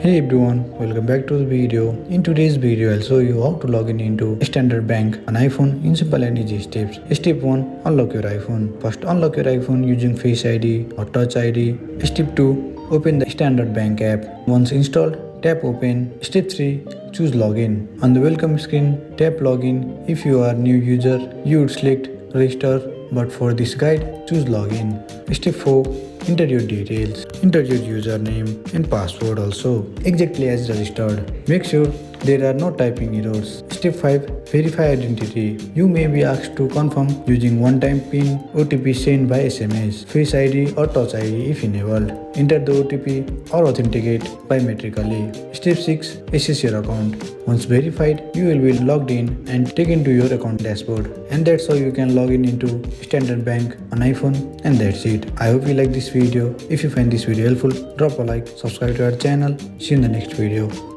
Hey everyone, welcome back to the video. In today's video, I'll show you how to log in into Standard Bank on iPhone in simple and easy steps. Step 1. Unlock your iPhone. First, unlock your iPhone using Face ID or Touch ID. Step 2. Open the Standard Bank app. Once installed, tap Open. Step 3. Choose Login. On the welcome screen, tap Login. If you are new user, you would select Register, but for this guide, choose Login. Step 4. Enter your details. Enter your username and password also, exactly as registered. Make sure there are no typing errors. Step 5. Verify identity. You may be asked to confirm using one-time PIN, OTP sent by SMS, Face ID or Touch ID if enabled. Enter the OTP or authenticate biometrically. Step 6. Access your account. Once verified, you will be logged in and taken to your account dashboard. And that's how you can log in into Standard Bank on iPhone, and that's it. I hope you like this video. If you find this video helpful, drop a like, subscribe to our channel. See you in the next video.